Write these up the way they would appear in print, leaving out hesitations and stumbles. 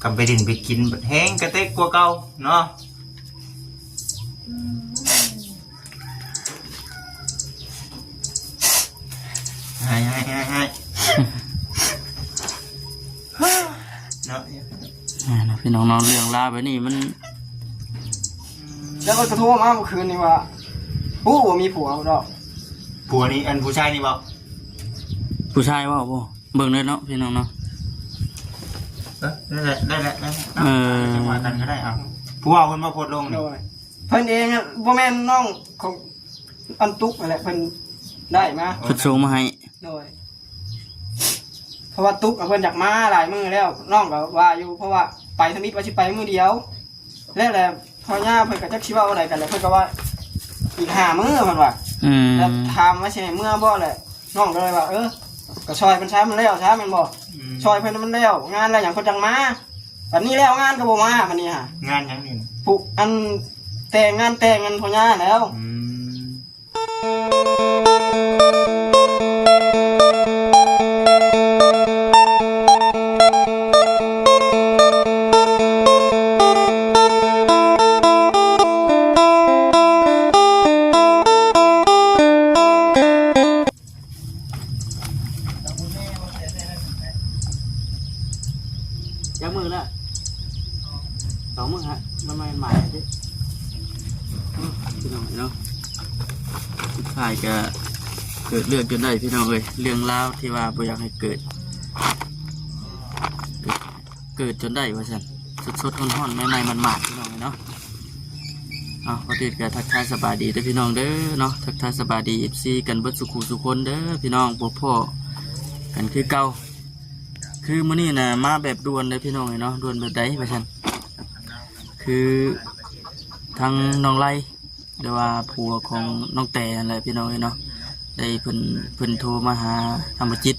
กำไปดินไปกินแห้งกระเตกกว่าเก่าเนาะให้เนาะพี่น้องๆเรื่องราวแบบนี้มันแล้วก็จะโทรมาเมื่อคืนนี่ว่าผู้ว่ามีผัวดอกผัวนี่อันผู้ชายนี่บอกผู้ชายว่าบ่เบิ่งเลยเนาะพี่น้องเนาะได้จังหวะกันก็ได้เอาผู้ว่าคนมาโพดลงนี่เพิ่นเองบ่แม่นน้องของอันตุกอะไรเพิ่นได้มาเพิ่นส่งมาให้โดยเพราะว่าตุกเพิ่นอยากมาหลายมื้อแล้วน้องก็ว่าอยู่เพราะว่าไปสมิทว่าสิไปมื้อเดียวแล้วแหละพอย่าเพิ่นก็จักสิเว้าอะไรกันแล้วเพิ่นก็ว่าอีก5มื้อเพิ่นว่าแล้วถามว่าสิให้มื้อบ่แหละน้องก็เลยว่าก็ซอยเพิ่นช้ามันแล้วช้ามันบ่ซอยเพิ่นมันแล้วงานอะไรหยังเพิ่นจังมาบัดนี้แล้วงานก็บ่มาบัดนี้ฮะงานหยังนี่ปุ๊อันแต่งงานพ่อย่าแล้วมือละ2 มื้อฮะมันไม่หมายดิพี่น้องเนาะสุดท้ายก็เกิดเรื่องจนได้พี่น้องเอ้ยเรื่องราวที่ว่าบ่อยากให้เกิดจนได้ว่าซั่นสดๆร้อนๆใหม่ๆมันๆพี่น้องเนาะพอดีก็ทักทายสบายดีเด้อพี่น้องเด้อเนาะทักทายสบายดี FC กันเบิดสุขุสุคนเด้อพี่น้องพ่อกันคือเก่าคือมื้อนี้น่ะมาแบบด่วนเลยพี่น้องเนาะด่วนแบบใดว่าซั่นคือทางน้องไล่หรือว่าผัวของน้องแต่อะไรพี่น้องเนาะได้เพิ่นโทรมาหาธรรมจิต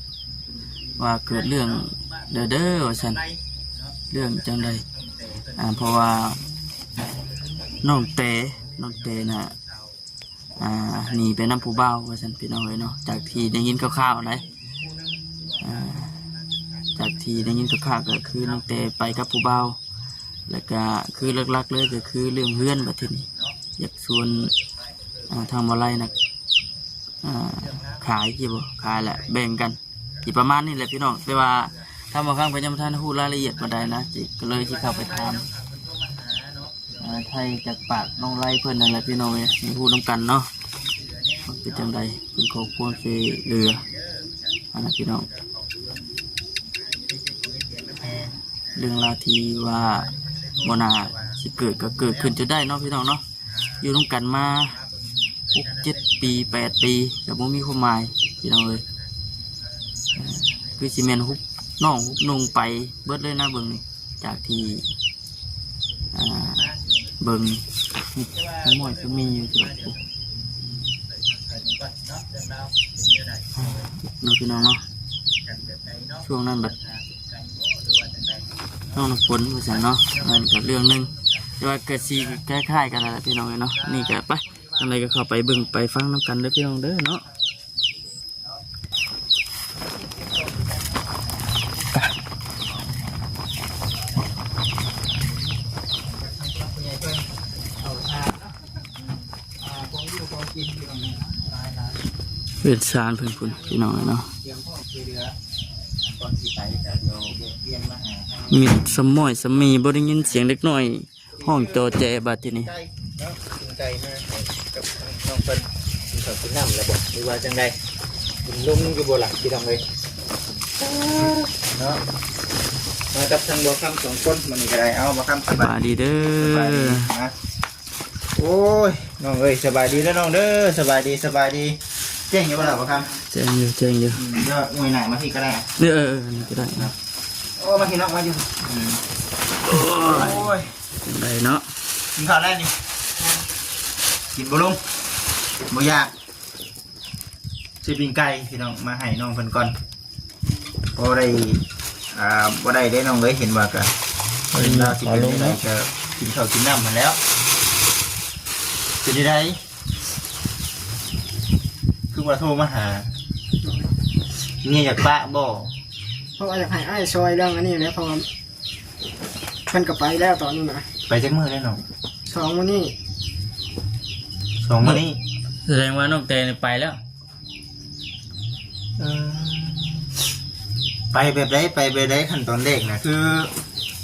ว่าเกิดเรื่องเด้อว่าซั่นเรื่องจังไดเพราะว่าน้องแต่น่ะหนีไปนำผู้บ่าวว่าซั่นพี่น้องเนาะจากที่ได้ยินข่าวๆนะจากที่ได้ยินข่าวๆก็คือน้องแต่ไปกับผู้บ่าวแล้วก็คือหลักๆเลยก็คือเรื่องเฮือนแบบนี้อยากชวนทำอะไรนะขายกี่บ่ขายแหละแบ่งกันกี่ประมาณนี้แหละพี่น้องแต่ว่าถ้าบางครั้งไปยังท่านพูดรายละเอียดมาได้นะจิก็เลยที่เข้าไปทำไทยจากปากน้องไล่เพื่อนนั่นแหละพี่น้องเนี่ยมีพูดน้ำกันเนาะเป็นจังใดเป็นขอควรช่วยเหลือนะพี่น้องเรื่องราวที่ว่าโมนาสิเกิดก็เกิดขึ้นจะได้เนาะพี่น้องเนาะอยู่ร่วมกันมา6-7 ปี 8 ปีแต่บ่มีความหมายพี่น้องเลยคือซีเมนฮุบน้องฮุบนุ่งไปเบิดเลยนะเบิ่งนี่จากที่เบิ่งน้ำมอยก็มีอยู่ที่แบบน้องพี่น้องเนาะช่วงนั้นแบบน้องน้ำฝนมาสั่งเนาะมันกับเรื่องนึงแต่ว่าเกิดซีคล้ายๆกันแหละพี่น้องเนาะนี่ก็ไปอะไรก็เข้าไปเบิ่งไปฟังน้ำกันเด้อพี่น้องเด้อเนาะเวียนซานเพื่อนพี่น้องเนาะมีสมอยสมีบริยินเสียงเล็กน้อยห้องโจเจบัดที่นี่ใจมากกับน้องเปิ้ลมีเขากินน้ำแล้วบอกหรือว่าจังไดกินลุ่มอยู่บนหลังที่ทำเลยเนาะมากับทางบัวคำ2 คนมันก็ได้เอาบัวคำสบายดีเด้อนะโอ้ยน้องเอ้ยสบายดีแล้วน้องเด้อสบายดีเจ๊งอยู่บ่ล่ะบัวคำเจ๊งอยู่เดี๋ยวงวยหนักมาที่ก็ได้นี่นี่ก็ได้โอ้มาที่น้องมาอยู่โอ้ยได้เนาะกินข้าวแรกนี่กินบุลุงบ่ยากซื้อปิ้งไก่พี่น้องมาให้น้องเพิ่นก่อนพอได้บ่ได้น้องเลยเห็นว่าก็เห็นเราสิเป็นได้ก็กินข้าวกินน้ำมาแล้วเป็นได้คือว่าโทรมาหาเนี่ยอยากปะบ่เพราะว่าอยากให้อ้ายซอยเรื่องอันนี้แล้วเพราะว่า เพิ่นก็ไปแล้วตอนนี้นะ ไปจักมื้อได้น้อง 2มื้อนี้ 2มื้อนี้ แสดงว่าน้องเตนี่ไปแล้ว ไปแบบใดไปแบบใดขั้นตอนแรกนะคือ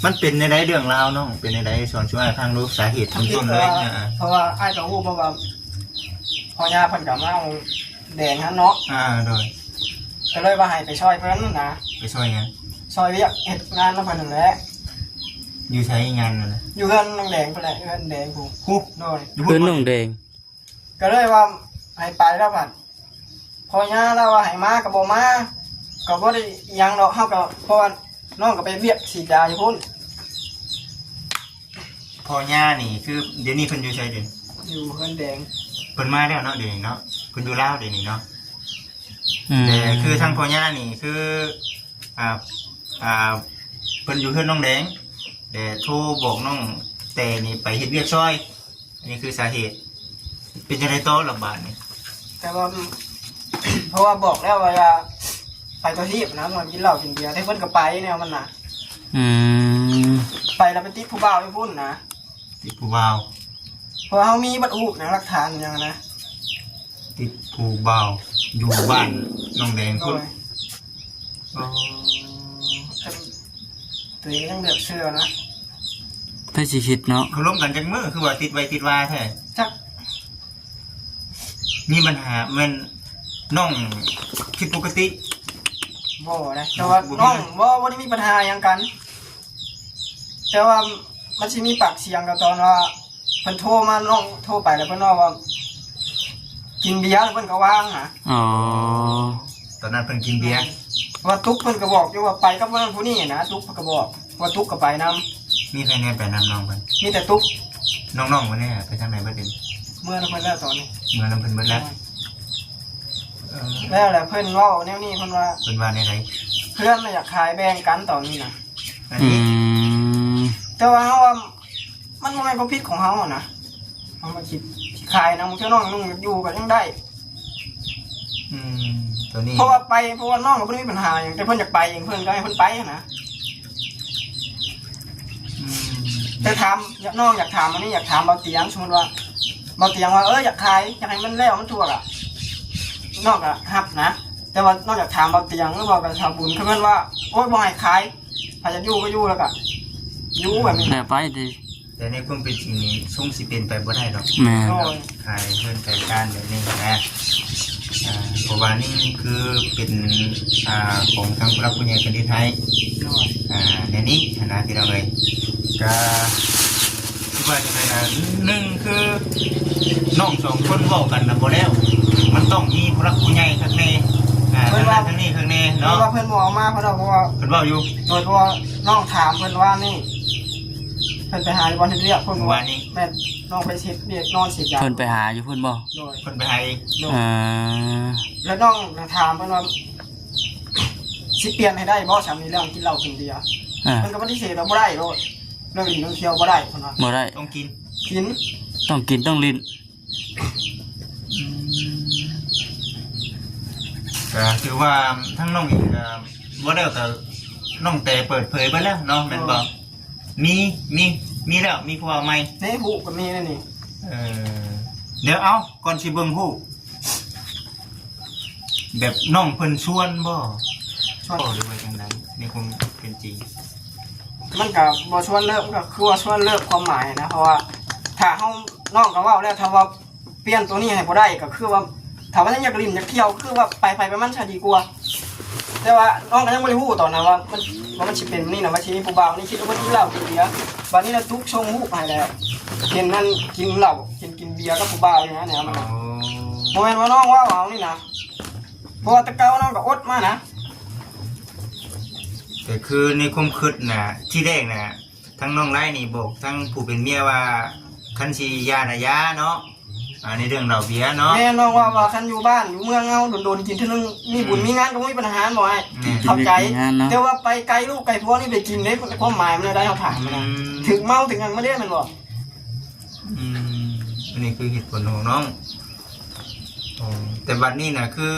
มันเป็นในใดเรื่องราวน้องเป็นในใดสอนช่วยทางรู้สาเหตุต้นๆเลย เพราะว่าอ้ายก็ฮู้เพราะว่าพ่อย่าเพิ่นก็มาเอาแดงหั่นเนาะ โดย ก็เลยว่าให้ไปช่วยเพิ่นนะ ไปช่วยงาน ช่วยเรียกเฮ็ดงานนำเพิ่นนั่นแหละ อยู่ใช้งานนั่นแหละ อยู่เฮือนน้องแดงเพิ่นแหละเฮือนแดงผู้ ฮู้ โดย อยู่ เพื่อน บ่ น้องแดง ก็เลยว่าให้ไปแล้วบัดพ่อย่าแล้วว่าให้มาก็บ่มาก็บ่ได้อิหยังดอกเฮาก็เพราะว่าน้องก็ไปเวียกฉีดยาอยู่พุ่น พ่อย่านี่คือเดี๋ยวนี้เพิ่นอยู่ใช้เดี๋ยว อยู่เฮือนแดง เพิ่นมาแล้วเนาะเดี๋ยวนี้เนาะเพิ่นอยู่ลาวเดี๋ยวนี้เนาะ อืม แต่คือทางพ่อย่านี่คือเพิ่นอยู่เฮือนน้องแดงแต่โทรบอกน้องแต่นี่ไปเฮ็ดเวียกช่วยอันนี้คือสาเหตุเป็นจังได๋ต่อลำบากนี่ แต่ว่า เพราะว่าบอกแล้วว่าอย่าไปตัวที่นะมันกินเหล้ากินเบียร์ได้เพิ่นก็ไปแนวมันน่ะ อืม ไปแล้วไปติดผู้บ่าวอยู่พุ่นนะ ติดผู้บ่าว เพราะเฮามีบัตรอูบนะหลักฐานอย่างนะ ติดผู้บ่าวอยู่บ้านน้องแดง โด พุ่น ยตัวเองยังเดือดเชื่อนะ เพื่อสิคิดเนาะ เขาล้มกันจังมือคือว่าติดไว้ติดว่าแท้ จัก มีปัญหามันน้องผิดปกติ บ่นะแต่ว่าน้องบ่ได้มีปัญหาหยังกัน แต่ว่ามันสิมีปากเสียงกันตอนว่าเพิ่นโทรมาน้องโทรไปแล้วเพิ่นว่า กินเบียร์แล้วเพิ่นก็วางหะ อ๋อ ตอนนั้นเพิ่นกินเบียร์ ว่าตุ๊กเพิ่นก็บอกอยู่ว่าไปกับเพิ่นผู้นี้นะตุ๊กเพิ่นก็บอกว่าตุ๊กก็ไปนํ มีใครแน่ไปนำน้องเพิ่น มีแต่ตุ๊ก น้องๆวันนี้ไปทางไหนบ่เด่น เมื่อเพิ่นแล้วตอนนี้ เมื่อนำเพิ่นเบิดแล้วเออ แล้วแหละเพิ่นเว้าแนวนี้เพิ่นว่า เพิ่นว่าในไร เพื่อนน่ะอยากขายแบ่งกันตอนนี้นะ อัน อื นี้ ม แต่ว่าเฮาว่ามันบ่แม่นความผิดของเฮาอะนะเฮามาคิดขายนำเจ้าน้องนุ่งอยู่ก็ยังได้ ตัวนี้ เพราะว่าน้องก็บ่ได้มีปัญหาหยังแต่เพิ่นอยากไปเองเพิ่นก็ให้เพิ่นไปอะนะ อืม แต่ถามน้องอยากถามอันนี้อยากถามเบาเตียงสมมุติว่าเบาเตียงว่าอยากขายอยากให้มันแล้วมันทั่วอะน้องก็รับนะ แต่ว่าน้องอยากถามเบาเตียงหรือบอกกับชาวบุญคือเพิ่นว่าโอ๊ยบ่ให้ขายถ้าจะอยู่ก็อยู่แล้วก็อยู่แบบนี้ แล้วไปดิ แต่ในความเป็นจริงนี้ชุ่มสิเป็นไปบ่ได้ดอก แม่ โอ้ย ขายเพื่อนขายการแบบนี้นะเพราะว่านี่คือเป็นของทางผู้รับผู้ใหญ่ประเทศไทยในนี้นะที่เราเลยก็คิดว่าจะเป็นหนึ่งคือน้องสองคนบอกกันนะบ่แล้วมันต้องมีผู้รับผู้ใหญ่ข้างในข้างนี้ข้างใน เพราะ เนาะ ว่าเพิ่นบอกมาเพิ่นบอกว่า เพิ่นบอกอยู่ โดยเพราะว่าน้องถามเพิ่นว่านี่เพิ่นไปหาวันที่เรียกเพิ่นบอกว่าแม่น้องไปเช็ดเรียกนอนเสียยา เพิ่นไปหาอยู่เพิ่นบ่ โดย เพิ่นไปให้ โดย อ่า แล้วน้องถามเพิ่นว่าสิเปลี่ยนให้ได้บ่สามีเรื่องกินเหล้ากินเบียร์ อ่า เพิ่นก็ปฏิเสธว่าบ่ได้โลดเรื่องกินเรื่องเที่ยวบ่ได้เพิ่นว่า บ่ได้ ต้องกิน กิน ต้องกินต้องลิ้น ก็คือว่าทั้งน้องอีกว่าแล้วแต่น้องแต่เปิดเผยไปแล้วเนาะแม่นบอกมีแล้วมีผู้เอาไหม ในหูก็มีนั่นนี่ เดี๋ยวเอาก่อนสิเบิ่งผู้แบบน้องเพิ่นชวนบ่ ชวน หรือว่าจังไดในความเป็นจริง มันก็บ่ชวนเลิกก็คือว่าชวนเลิกความหมายนะเพราะว่าถ้าเฮาน้องก็เว้าแล้วถ้าว่าเปลี่ยนตัวนี้ให้บ่ได้ก็คือว่าถ้าว่ายังอยากลิ้นอยากเที่ยวคือว่าไปมันจะดีกว่าแต่ว่าน้องก็ยังบ่ได้ฮู้ตอนนั้นว่ามันสิเป็นนี่นะว่าสิมีผู้บ่าวนี่คิดว่ากินเหล้ากินเบียร์บัดนี้น่ะทุกชงฮู้ให้แล้วเห็นนั่นกินเหล้ากินเบียร์กับผู้บ่าวอย่างนั้นเนี่ยมันบ่แม่นว่าน้องว่าเอานี่นะเพราะว่าแต่เก่าน้องก็อดมานะ แต่คือในความคิดน่ะที่แรกน่ะทั้งน้องไร่นี่บอกทั้งผู้เป็นเมียว่าคันสิยาน่ะยาเนาะในเรื่องเหล้าเบียร์เนาะ แม่น้องว่าคันอยู่บ้านอยู่เมืองเฮาโดนๆกินเท่านึงมีบุญมีงานก็บ่มีปัญหาบ่ไอ้ เข้าใจแต่ว่าไปไกลลูกไกลพวกนี่ไปกินได้ความหมายมันได้เขาถามมันนะถึงเมาถึงยังไม่ได้มันบอก อันนี้คือเหตุผลของน้องแต่บัดนี้น่ะคือ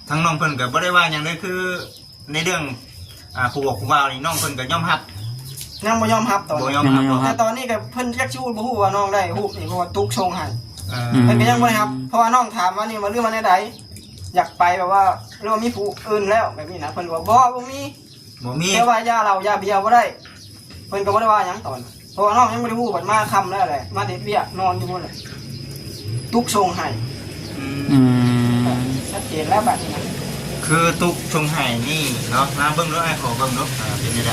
ทั้งน้องเพิ่นก็บ่ได้ว่าหยังเลยคือในเรื่องผู้บอกผู้บ่าวนี่น้องเพิ่นก็ยอมรับ ยังบ่ยอมรับตอน บ่ นี้ ยอมรับ แต่ตอนนี้ก็เพิ่นจักชูบ่ฮู้ว่าน้องได้ฮู้นี่เพราะว่าตุกชงให้ เออ เพิ่นก็ยังบ่ได้รับเพราะว่าน้องถามว่านี่มาเรื่องมาแนวใดอยากไปแบบว่าเรื่องมีผู้อื่นแล้วแบบนี้นะเพิ่นบอกบ่มี บ่มี แต่ว่ายาเรายาเบียร์บ่ได้เพิ่นก็บ่ได้ว่าหยังตอนเพราะว่าน้องยังบ่ได้ฮู้บัดมาค่ำแล้วแหละมาเฮ็ดเวียกนอนอยู่พุ่นแหละตุกชงให้ อืม ชัดเจนแล้วบัดนี้นะ คือตุกชงไห้นี่เนาะมาเบิ่งดูไอ้ขอเบิ่งดูเป็นยังไง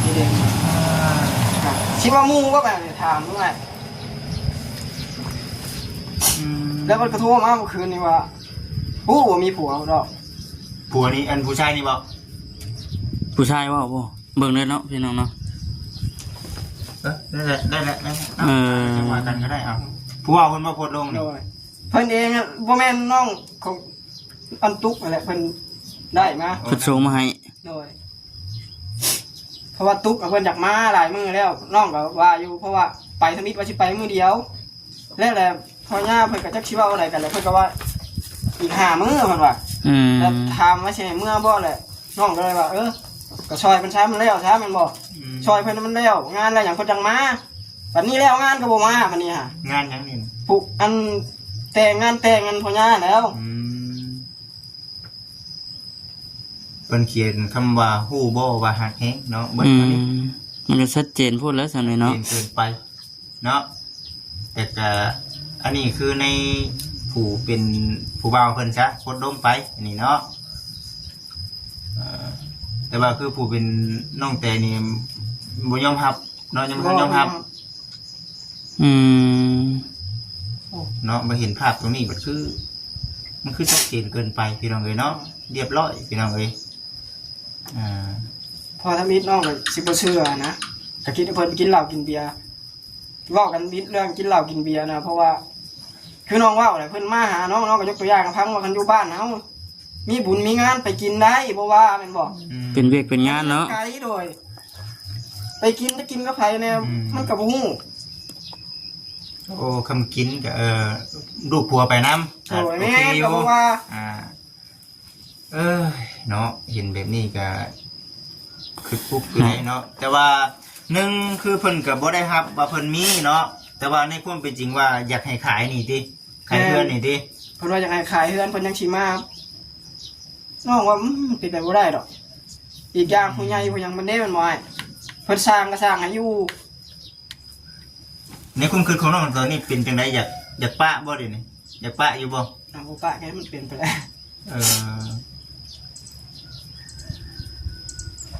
นี่เด้คิดว่าหมู่ว่าแบบนี้ถามว่าไงแล้วมันกระโทรมาเมื่อคืนนี่ว่าฮู้ว่ามีผัวดอก ผัวนี่อันผู้ชายนี่บ่ ผู้ชายว่าบ่เบิ่งเลยเนาะพี่น้องเนาะ ได้แล้วได้แล้ว เออ จังหวะกันก็ได้เอาผู้ว่าเพิ่นมาโพสต์ลง โด นี่ ยเพิ่นเองอะบ่แม่นน้องของอันตุกนั่นแหละเพิ่นได้มา เพิ่นส่งมาให้ โดยเพราะว่าตุกกับเพิ่นอยากมาหลายมื้อแล้วน้องก็ว่าอยู่เพราะว่าไปสมิทว่าสิไปมื้อเดียวแล้วแหละพอย่าเพิ่นก็จักสิเว้าอะไรกันแล้วเพิ่นก็ว่าอีก5มื้อเพิ่นว่า อืม แล้วถามว่าสิให้มื้อบ่แหละน้องก็เลยว่าก็ช่วยเพิ่นใช้มันแล้วใช้มันบ่ช่วยเพิ่นมันแล้วงานอะไรหยังเพิ่นจังมาบัดนี้แล้วงานก็บ่มาบัดนี้ฮะ งานหยังนี่ ผูกอันแต่งงานพ่อย่าแล้ว เพิ่นเขียนคำว่าฮู้บ่ว่าฮักแฮงเนาะเบิ่ง อื อันนี้ มมันก็ชัดเจนพูดแล้วซั่นเลยเนาะ เกินไปเนาะแต่ก็อันนี้คือในผู้เป็นผู้บ่าวเพิ่นซะโพสต์ลงไปอันนี้เนาะแต่ว่าคือผู้เป็นน้องแต่นี่บ่ยอมรับเนาะยังบ่ยอมรับ อืม เนาะมาเห็นภาพตรงนี้มันคือชัดเจนเกินไปพี่น้องเอ้ยเนาะเรียบร้อยพี่น้องเอ้ย พอถ้ามิดน้องก็สิบ่เชื่อนะก็คิดว่าเพิ่นไปกินเหล้ากินเบียร์เว้ากันมิดเรื่องกินเหล้ากินเบียร์นะเพราะว่า คือน้องเว้าแหละเพิ่นมาหาน้องก็ยกตัวอย่างกับพังว่าคันอยู่บ้านเฮามีบุญมีงานไปกินได้บ่ว่าแม่นบ่ เป็นเวียกเป็นงานเนาะ ไกลโดยไปกินจะกินกับไผแน่มันก็บ่ฮู้ โอ้คำกินกับลูกผัวไปน้ำ โอ้ยแม่ก็บ่ว่า เนาะเห็นแบบนี้ก็คือปุ๊บคือไหนเนาะแต่ว่าหนึ่งคือเพิ่นกับบ่ได้รับว่าเพิ่นมีเนาะแต่ว่าในความเป็นจริงว่าอยากให้ขายนี่ติขายเพื่อนนี่ติ เพิ่นว่าอยากให้ขายเฮือนเพิ่นยังสิมาน้องว่าเป็นไปบ่ได้ดอกอีกอย่างผู้ใหญ่ผู้หยังมันได้มันบ่ให้เพิ่นสร้างก็สร้างให้อยู่ ในความคิดของน้องตอนนี้เป็นจังไดอยากปะบ่เดี๋ยวนี้อยากปะอยู่บ่ เอาบ่ปะแกมันเปลี่ยนไปแล้ว เออ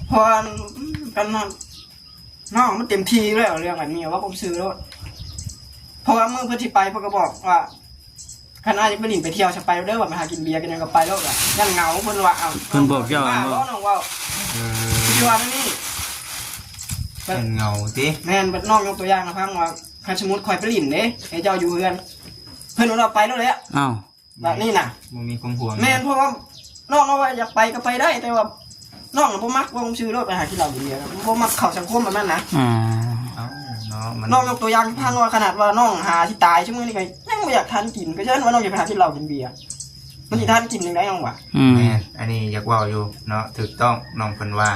เพราะว่ากันน้องมันเต็มที่แล้วเรื่องอันนี้ว่าผมซื้อรถเพราะว่าเมื่อเพิ่นที่ไปเพิ่นก็บอกว่าคณะจะไปลินไปเที่ยวจะไปเด้อว่าไปหากินเบียร์กันยังก็ไปแล้วอ่ะยังเหงาเพิ่นว่าเอา เพิ่นบอกเจ้า ว่า ว่า น้องว่าที่ว่านี่ เป็นเงาติ แม่นบัดน้องยกตัวอย่างนะพังว่าคันสมมุติข่อยไปลินเด้ให้เจ้าอยู่เฮือนเพิ่นว่าไปแล้วแหละ อ้าว แบบนี้น่ะ บ่มีความห่วง แม่นเพราะว่าน้องว่าอยากไปก็ไปได้แต่ว่าน้องบ่มักว่าผมซื้อรถไปหากินเหล้ากินเบียร์บ่มักเข้าสังคมแบบนั้นนะ อ่า เอ้าเนาะมัน น้องยกตัวอย่างพังว่าขนาดว่าน้องหาที่ตายชั่วโมงนี้ก็ยังไม่อยากทานกินก็เช่นว่าน้องอยากไปหาที่เหล้ากินเบียร์มันสิทานกินยังไงน้องวะ อืม แม่นอันนี้อยากเว้าอยู่เนาะถูกต้องน้องเพิ่นว่า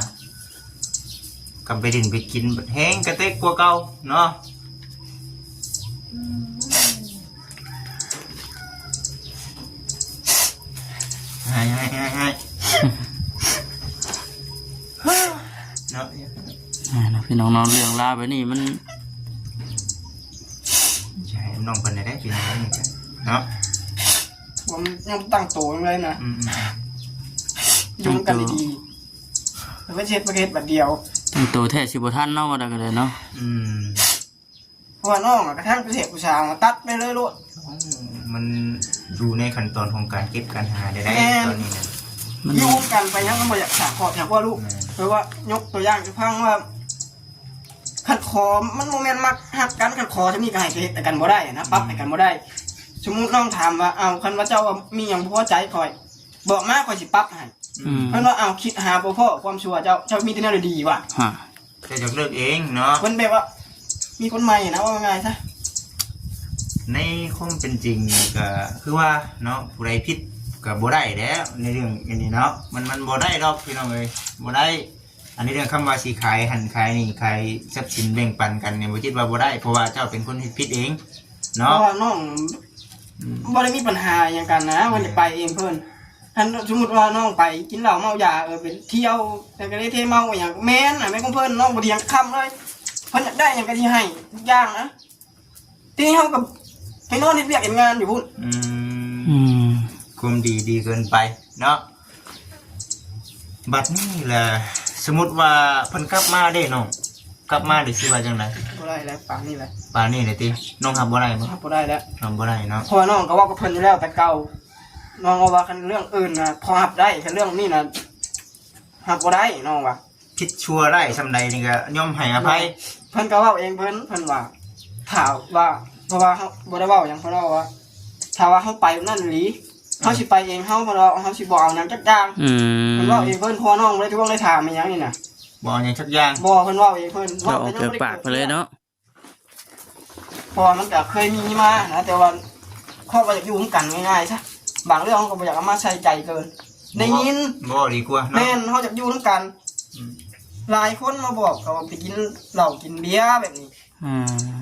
กับไปดินไปกินแห้งกระเตกกว่าเก่าเนาะให้เนาะ นะพี่น้องๆเรื่องราวแบบนี้มัน ใช่น้องเพิ่นได้พี่น้องนี่กันเนาะ ผมยังตั้งโตยังเลยนะอยู่กันดีๆแต่ว่าเช็ดประเทศบัดเดียว ตั้งตัวแท้สิบ่ทันเนาะว่าได้ก็ได้เนาะ เพราะว่าน้องกระทั่งประเทศผู้ชายมาตัดไปเลยลูก มันอยู่ในขั้นตอนของการเก็บการหาได้ตอนนี้นะ อยู่กันไปยังมันบ่อยากสาขอบอยากว่าลูกเพราะว่ายกตัวอย่างจะพังว่าขัดคอมันโมเมนต์มักหักกันขัดคอจะมีการให้แต่กันบ่ได้นะปรั๊บให้กันบ่ได้สมมุติน้องถามว่าเอาคันว่าเจ้ามีอย่างพอใจคอยบอกมาคอยสิปรั๊บให้เพราะว่าเอาคิดหาบ่พอความชั่วเจ้ามีแต่แนวดีๆว่ะ ฮะ จะยกเลิกเองเนาะ คนแบบว่ามีคนใหม่นะว่าไงซะ ในความเป็นจริงก็คือว่าเนาะผู้ใดผิดก็บ่ได้แล้วในเรื่องอันนี้เนาะมันบ่ได้ดอกพี่น้องเอ้ยบ่ได้ อันนี้เรื่องคำว่าสีขายหันขายนี่ขายทรัพย์สินแบ่งปันกันเนี่ยบ่คิดว่าบ่ได้เพราะว่าเจ้าเป็นคนผิดเอง เพ เนาะ ราะว่าน้องบ่ได้มีปัญหาอย่างกันนะมันจะไปเองเพิ่นท่านสมมติว่าน้องไปกินเหล้าเมายาเป็นเที่ยวแต่ก็ได้เทเมาอย่างแม่นน่ะแม่ของเพิ่นน้องบ่เถียงคำเลยเพิ่นอยากได้หยังก็สิให้ทุกอย่างนะทีนี้เฮากับไปนอนเฮ็ดเวียกเฮ็ดงานอยู่พุ่น คุมดีเกินไปเนาะบัดนี้แหละสมมติว่าเพิ่นกลับมาได้น้องกลับมาได้สิว่าจังได๋ บ่ได้แล้วป่านนี้แหละ ป่านนี้ได้ติน้องทำบ่ได้บ่ บ่ได้แล้ว ทำบ่ได้เนาะ เพราะว่าน้องก็เว้ากับเพิ่นอยู่แล้วแต่เก่าน้องก็ว่ากันเรื่องอื่นน่ะพอรับได้แต่เรื่องนี้น่ะรับบ่ได้น้องว่า คิดชั่วได้ซำใดนี่ก็ยอมให้อภัย เพิ่นก็เว้าเองเพิ่นว่าถามว่าเพราะว่าเฮาบ่ได้เว้าหยังเพิ่นว่าถ้าว่าเฮาไปนั่นอีหลีเฮาสิไปเองเฮาบ่เฮาสิบ่เอาหยังจักอย่างเพิ่นเว้าเองเพิ่นพอน้องบ่ได้ทวงได้ถามอีหยังนี่น่ะ บ่เอาหยังสักอย่าง บ่เพิ่นเว้าเองเพิ่น เราออกจากปากไปเลยเนาะ เพราะว่ามันก็เคยมีมานะแต่ว่าเขาก็อยากอยู่ร่วมกันง่ายๆซะบางเรื่องเขาก็บ่อยากเอามาใส่ใจเกินได้ยิน บ่ดีกว่าเนาะ แม่นเขาอยากอยู่ร่วมกันหลายคนมาบอกเขาว่าไปกินเหล้ากินเบียร์แบบนี้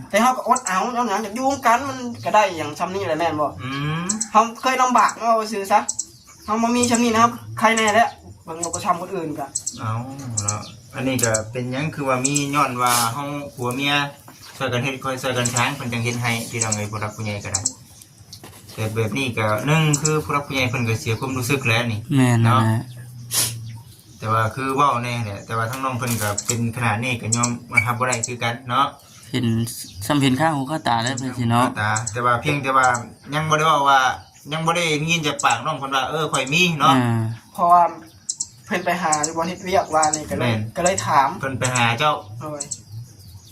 แต่เขาก็อดเอาย้อนหลังอยากอยู่ร่วมกันมันก็ได้อย่างซ้ำนี่แหละแม่นบ่ เขาเคยลำบากเนาะซื้อซะเขามามีซ้ำนี่นะครับใครแน่แล้วบางเราก็ทำคนอื่นกัน เอาแล้วอันนี้ก็เป็นหยังคือว่ามีย้อนว่าเฮาผัวเมียช่วยกันเฮ็ดคอยช่วยกันช้างเพิ่นจังเฮ็ดให้พี่น้องเอ้ยผู้รักผู้ใหญ่ก็ได้แต่แบบนี้ก็หนึ่งคือผู้รักผู้ใหญ่เพิ่นก็เสียความรู้สึกแล้วนี่ แม่นนะ แต่ว่าคือเว้าแน่แหละแต่ว่าทั้งน้องเพิ่นก็เป็นขนาดนี้ก็ยอมมาทำบ่ได้คือกันเนาะ เห็นซ้ำเห็นข้างหูข้าตาแล้วเพิ่นสิเนาะ ตาแต่ว่าเพียงแต่ว่ายังบ่ได้เว้าว่ายังบ่ได้ยินจากปากน้องเพิ่นว่าข่อยมีเนาะ เพราะว่าเพิ่นไปหาอยู่บนเฮ็ดเวียกว่านี่ก็เลยถาม เพิ่นไปหาเจ้า โอ้ย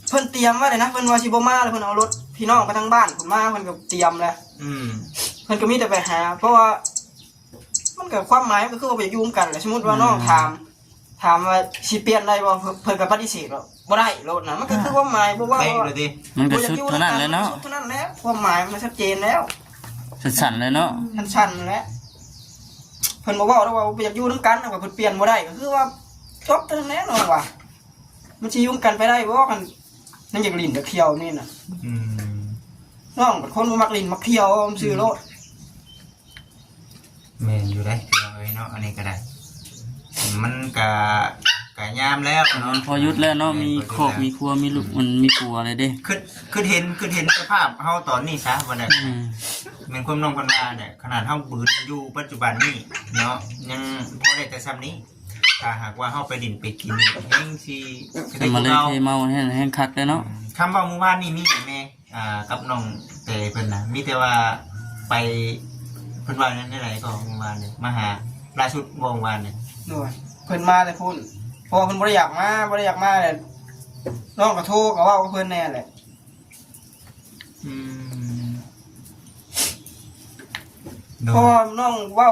เพิ่นเตรียมไว้เลยนะเพิ่นว่าสิบ่มาแล้วเพิ่นเอารถพี่น้องไปทางบ้านเพิ่นมาเพิ่นก็เตรียมแล้ว เพิ่นก็มีแต่ไปหาเพราะว่ามันก็ความหมายก็คือว่าไปยุ่งกันแหละสมมุติว่าน้องถามว่าสิเปลี่ยนได้บ่เพิ่นก็ปฏิเสธว่าบ่ได้รถน่ะมันก็คือความหมายบ่ว่า ไปเลยดิ มันก็สุดเท่านั้นแหละเนาะ สุดเท่านั้นแล้วความหมายมันชัดเจนแล้ว สั่นๆเลยเนาะ สั้นๆแล้วเพิ่นบ่เว้าแล้วว่าบ่อยากอยู่นำกันว่าเพิ่นเปลี่ยนบ่ได้ก็คือว่าจบเท่านั้นแหละน้องว่ามันสิยุ่งกันไปได้บ่กันนั่นอยากลิ้นอยากเที่ยวนี่น่ะน้องเป็นคนบ่มักลิ้นมักเที่ยวมันซื่อโลด แม่นอยู่ได้พี่น้องเอ้ยเนาะอันนี้ก็ได้มันก็ยามแล้ว มัน เนาะ พอยุดแล้วเนาะมีครอบมีครัวมีลูกมันมีผัวอะไรเด้ คือเห็นสภาพเฮาตอนนี้ซะว่าได้แม่นความน้องเพิ่นว่าเนี่ยขนาดเฮาบืนอยู่ปัจจุบันนี้เนาะยังพอได้แต่ซ้ำนี้ถ้าหากว่าเฮาไปดินไปกินแห่งสิได้ มา กิน เลย เอา เทเมาแห้งคักเลยเนาะ คำว่าเมื่อวานนี่มีแม่กับน้องแต่เพิ่นน่ะมีแต่ว่าไปเพิ่นว่านั่นได้ไรก็เมื่อวานเนี่ยมาหาล่าสุดเมื่อวานเนี่ย ด้วยเพิ่นมาแต่พุ่นเพราะว่าเพิ่นบ่ได้อยากมาเลยน้องก็โทรก็เว้ากับเพิ่นแน่แหละเพราะว่าน้องเว้า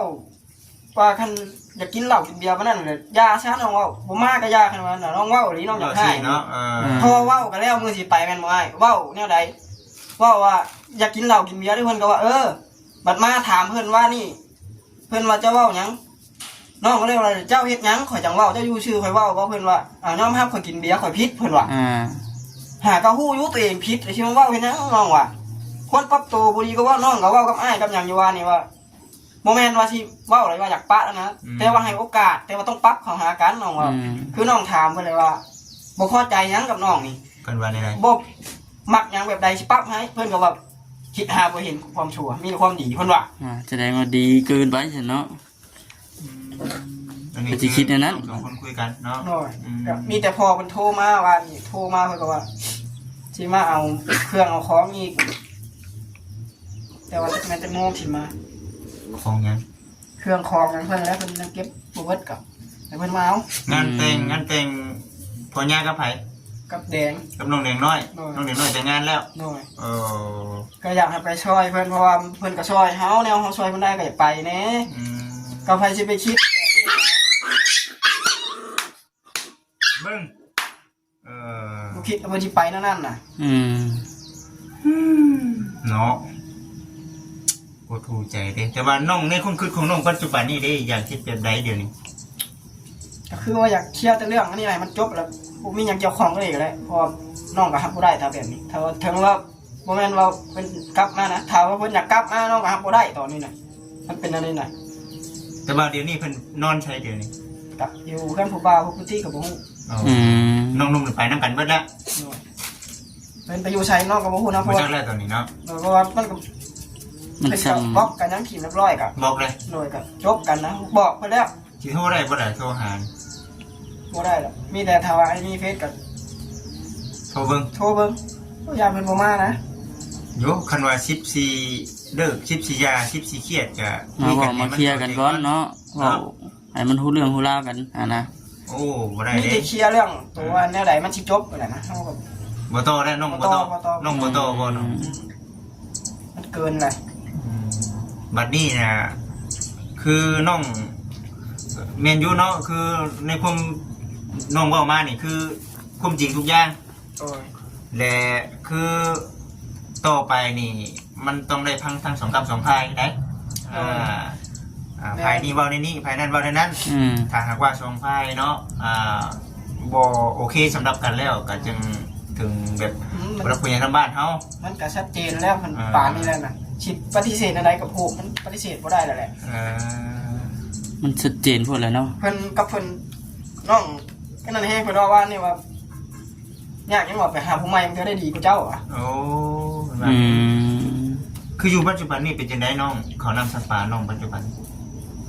ว่าคันอยากกินเหล้ากินเบียร์ปานนั้นเลยยาซะน้องเว้าบ่มาก็ยาคันว่าน่ะน้องเว้าอีหลีน้องอยากให้ เนาะ เพราะว่าเว้ากันแล้วมื้อสิไปแม่นบ่อ้ายเว้าแนวใดเว้าว่าอยากกินเหล้ากินเบียร์ด้วยเพิ่นก็ว่าบัดมาถามเพิ่นว่านี่เพิ่นว่าจะเว้าหยังน้องก็เลยว่าเจ้าเฮ็ดหยังข่อยจังเว้าเจ้าอยู่ชื่อข่อยเว้าบ่เพิ่นว่าน้องครับข่อยกินเบียร์ข่อยผิดเพิ่นว่าหาก็ฮู้อยู่ตัวเองผิดแต่สิมาเว้าเฮ็ดหยังน้องว่าคนปรับตัวบ่ดีก็เว้าน้องก็เว้ากับอ้ายกับหยังอยู่ว่านี่ว่าบ่แม่นว่าสิเว้าอะไรว่าอยากปะแล้วนะแต่ว่าให้โอกาสแต่ว่าต้องปรับเข้าหากันน้องว่าคือน้องถามเพิ่นเลยว่าบ่พอใจหยังกับน้องนี่ เพิ่นว่าได้ไร บ่มักหยังแบบใดสิปรับให้เพิ่นก็ว่าคิดหาบ่เห็นความชั่วมีแต่ความดีเพิ่นว่า แสดงว่าดีเกินไปเนาะ อันนี้ จะคิดในนั้น สองคนคุยกันเนาะ น้อยก็มีแต่พอเพิ่นโทรมาว่านี่โทรมาเพิ่นก็ว่าสิมาเอาเครื่องเอาของอีกแต่ว่ามันจะโมงสิมา ของยัง เครื่องของนั้นเพิ่นแล้วเพิ่นยังเก็บบ่เบิดกับแต่เพิ่นมาเอา งานแต่งพ่อย่ากับไผ กับแดง กับน้องเด็กน้อยน้องเด็กน้อยแต่งงานแล้ว น้อย เ ก็อยากให้ไปช่วยเพิ่นเพราะว่าเพิ่นก็ช่วยเฮาแนวเฮาช่วยเพิ่นได้ก็อย่าไปแหน่ก็ไผสิไปคิด เบิ่งบ่คิดว่าเพิ่นสิไปนั่นน่ะ เนาะโคตรถูกใจเด้แต่ว่าน้องในความคิดของน้องปัจจุบันนี่เด้อยากคิดแบบใดเดี๋ยวนี้ ก็ คือว่าอยากเคลียร์แต่เรื่องอันนี้อะไรมันจบแล้วผมมีอย่างเกี่ยวข้องกันอีกแล้วเพราะน้องก็ฮับบ่ได้ถ้าแบบนี้ถ้าว่าถึงว่าโมเมนต์ว่าเป็นกลับมานะถ้าว่าเพิ่นอยากกลับมาน้องก็ฮับบ่ได้ตอนนี้นะมันเป็นอันนี้นะ แต่ว่าเดี๋ยวนี้เพิ่นนอนใช้เดี๋ยวนี้ กับอยู่กันผู้บ่าวผู้ที่กับบ่ฮู้ อ๋อ อืม น้องนุ่มไปน้ำกันเบิดละ เป็นไปอยู่ใช้น้องก็บ่ฮู้นะเพ บ่ ราะ จั ว่าก แล้วตอนนี้เนาะ เพราะว่ามันก็ มัน เป็น ซ้ กับบล็อกกันยังขีดเรียบร้อยกับ บอกเลย โดยกับจบกันนะบอกไปแล้ว สิโทรได้บ่ได้โทรหา บ่ได้หรอกมีแต่ถ้าว่าไอ้มีเฟซกับ โทรเบิ่ง โทรเบิ่งก็ยามเพิ่นบ่มานะ โยคันว่า14เลิก14ยา14เครียดก็ ำมาบอกมาเคลียร์กันก่อนเนาะเว้าให้มันฮู้เรื่องฮู้ราวกันนะ โอ้บ่ได้ มี เด้ แต่เคลียร์เรื่องตัวว่าแนวใดมันสิจบนั่นแหละนะเฮาก็ บ่โตได้น้องบ่โตน้องบ่โตบ่น้อง มันเกินเลย บัดนี้นะคือน้องแม่นอยู่เนาะคือในความน้องเว้ามานี่คือความจริงทุกอย่าง โอ้ย และคือต่อไปนี่มันต้องได้พังทั้งสองกับสองพายได้พายนี้เว้าในนี้พายนั้นเว้าในนั้น อืม ถ้าหากว่าสองพายเนาะบ่โอเคสำหรับกันแล้วก็จึงถึงแบบเราคุยกันทางบ้านเฮา มันก็ชัดเจนแล้วมันปานนี้แล้วนะสิปฏิเสธอะไรกับผูกมันปฏิเสธบ่ได้แล้วแหละ มันชัดเจนพูดแล้วเนาะ เพิ่นกับเพิ่นน้องก็นั่นแห้งเพิ่นว่านี่ว่าอยากยังว่าไปหาผู้ใหม่มันจะได้ดีกว่าเจ้าอ่ะ โอ้ อืม คืออยู่ปัจจุบันนี่เป็นจังไดน้องเขานำสัตว์ป่าน้องปัจจุบัน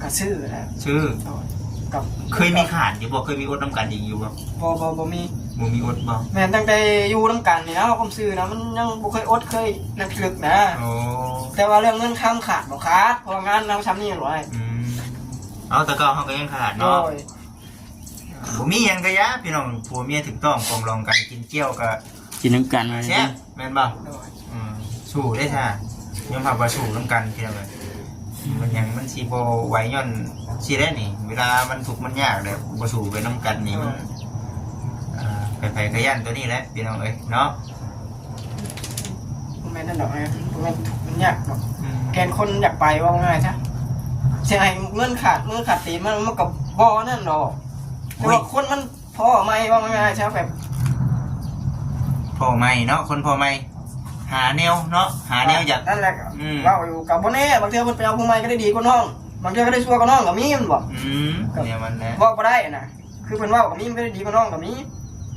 ก็ซื้อนะ ชื่อ กับ เคยมีขาดอยู่บ่เคยมีอดน้ำกันอีกอยู่บ่ บ่มี บ่มีอดบ่ แม่นตั้งแต่อยู่นำกันนี่นะผมซื้อนะมันยังบ่เคยอดเคยนักลึกนะ โอ้ แต่ว่าเรื่องเงินค้ำขาดบ่ขาดเพราะงานเราซ้ำนี่หรอย เอาแต่ก็เฮาก็ยังขาด โด เนาะ ย บ่มีหยังก็ยะพี่น้องผัวเมียถึงต้องปรองรองกันกินเจียวก็ กินน้ำกันมา แซ่บแม่นบ่ โดย สู้ได้ท่ายอมรับว่าสู้นํกันพี่น้องเอ้ยมันหยังมันสิบ่ไหวย้อนสิได้นี่ เวลามันทุกข์มันยากแล้วบ่สู้ไปนํกันนี่มันไปๆก็ยันตัวนี้แหละพี่น้องเอ้ยเนาะ แม่นนั่นดอกนะมันถูกมันยากดอกแกนคนอยากไปว่าง่ายซะเสียให้เงินขาดตีมันกับบ่นั่นดอกแต่ว่าคนมันพ่อไม่ว่าง่ายใช่แบบ พ่อใหม่เนาะคนพ่อใหม่หาแนวเนาะหาแนวอยาก นั่นแหละเราอยู่กับบ่แน่บางเทีมันไปเอาผู้ใหม่ก็ได้ดีกว่าน้องบางเทีก็ได้ชั่วกว่าน้องกับมีมันบอก เนี่ยมันนะ บอกบ่ได้นะคือเพิ่นว่ากับมีมันก็ได้ดีกว่าน้องกับมี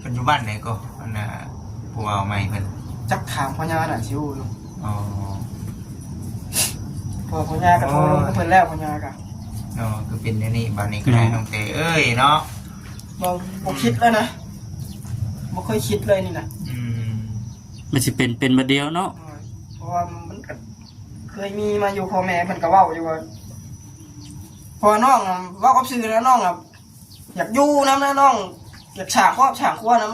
ปัจจุบันไหนก็อันน่ะผู้เอาใหม่เพิ่น จักถามพ่อย่าน่ะชิวอยู่ อ๋อ พอพ่อย่าก็โทรลงกับเพิ่นแล้วพ่อย่าก็ เนาะคือเป็นอย่างนี้บัดนี้ก็ได้น้องเตเอ้ยเนาะ บ่คิดแล้วนะบ่เคยคิดเลยนี่นะ มันสิเป็นมาเดียวเนาะ เพราะว่ามันก็เคยมีมาอยู่พ่อแม่เพิ่นก็เว้าอยู่ว่าพอน้องเว้ากับซื่อแล้วน้องอยากอยู่นำนะน้องอยากฉากครอบฉากครัวนํ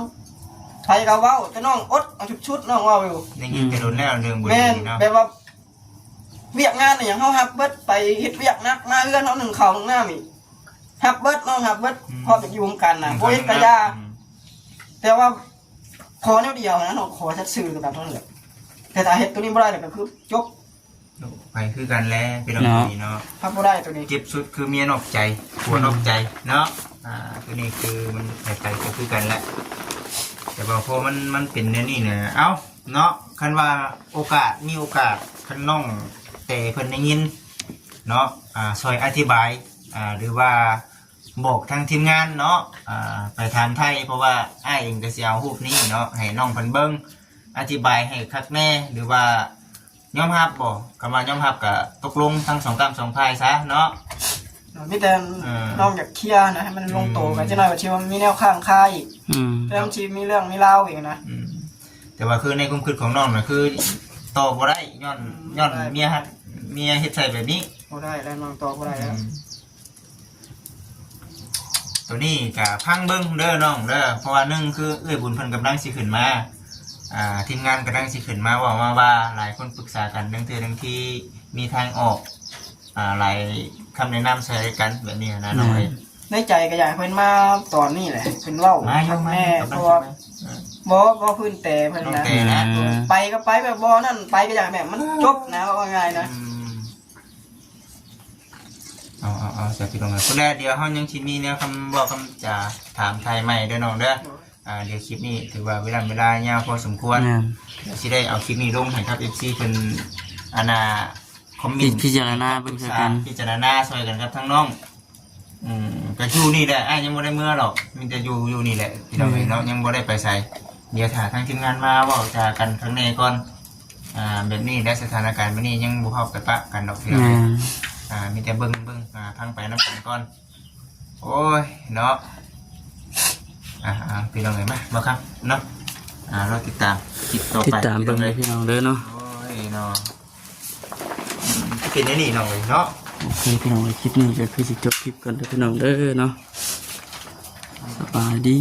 ไผก็เว้าแต่น้องอดเอาชุดๆน้องเว้าอยู่ ได้ยินไปโดนแล้วเรื่องบุญ แม่น เนาะ แบบว่าเวียกงานอย่างเฮาฮับเบิดไปเฮ็ดเวียกนักมาเอื้อนเฮาหนึ่งข้าวหนึ่งน้ำอีกฮับเบิดน้องฮับเบิดพอจะอยู่ร่วมกันนะบ่เฮ็ดกะยาแต่ว่าขอแนวเดียวนะน้องขอชัดซื่อกับแบบนั้นแหละแต่ถ้าเฮ็ดตัวนี้บ่ได้ก็คือจบ ไปคือกันแล้วพี่น้องนี่เนาะ ถ้าบ่ได้ตัวนี้ เจ็บสุดคือเมียนอกใจผัวนอกใจเนาะตัวนี้คือมันไปก็คือกันแหละแต่ว่าพอมันเป็นในนี่เนี่ยเอ้าเนาะคันว่าโอกาสมีโอกาสคันน้องแต่เพิ่นได้ยินเนาะซอยอธิบายหรือว่าบอกทางทีมงานเนาะไปถามไทยเพราะว่าอ้ายเองก็สิเอารูปนี้เนาะให้น้องเพิ่นเบิ่งอธิบายให้คักแน่หรือว่ายอมรับบ่คำว่ายอมรับก็ตกลงทั้งสองกรรมสองพายซะเนาะ มีแต่น้องอยากเคลียร์นะให้มันลงโตกันจังหน่อยว่าสิว่ามีแนวข้างคาอีกแล้วมันสิมีเรื่องมีราวอีกนะ แต่ว่าคือในความคิดของน้องน่ะคือต่อบ่ได้ย้อนเมียฮักเมียเฮ็ดใส่แบบนี้ บ่ได้แล้วน้องต่อบ่ได้แล้ว ตัวนี้ก็พังเบิ่งเด้อน้องเด้อเพราะว่าหนึ่งคือเอ้ยบุญเพิ่นกำลังสิขึ้นมาทีมงานกำลังสิขึ้นมาว่าหลายคนปรึกษากันเรื่องที่มีทางออกหลายคำแนะนำใช้กันแบบนี้นะน้องเอ้ย ในใจก็อยากให้เพิ่นมาตอนนี้แหละเพิ่นเว้า มาอยู่มา แม่เพราะว่าบ่พื้นแต่เพิ่น น้อง นะ เต้นะ ไปก็ไปแบบบ่นั่นไปก็อยากแบบมันจบนะว่าง่ายนะ เอาเสียพี่น้องเลยคนแรกเดี๋ยวเขายังชิมีเนี่ยคำบอกคำจะถามไทยใหม่เด้อน้องเด้อเดี๋ยวคลิปนี้ถือว่าเวลายาวพอสมควรเดี๋ยวสิได้เอาคลิปนี้ลงให้ครับ FC เป็นคอมเมนต์ พิจารณาเบิ่งกัน พิจารณาช่วยกันครับทั้งน้องก็อยู่นี่แหละยังไม่ได้เมื่อหรอกมันจะอยู่นี่แหละพี่น้องเนาะยังไม่ได้ไปใส่เดี๋ยวถ่ายทางทีมงานมาบอกจากันครั้งในก่อนแบบนี้และสถานการณ์แบบนี้ยังบุกเข้าไปปะกันดอกพี่น้องมีแต่เบิ้งพังไปน้ำกันก่อนโอ้ยเนาะพี่น้องเห็นไหมมาครับเนาะเราติดตามคลิปต่อไป ติดตามเบิ่งเลยพี่น้องเด้อเนาะ โอ้ยเนาะเป็นนี่น้องเลยเนาะ โอเคพี่น้องคลิปนี้ก็คือสิจบคลิปกันเด้อพี่น้องเด้อเนาะสบายดี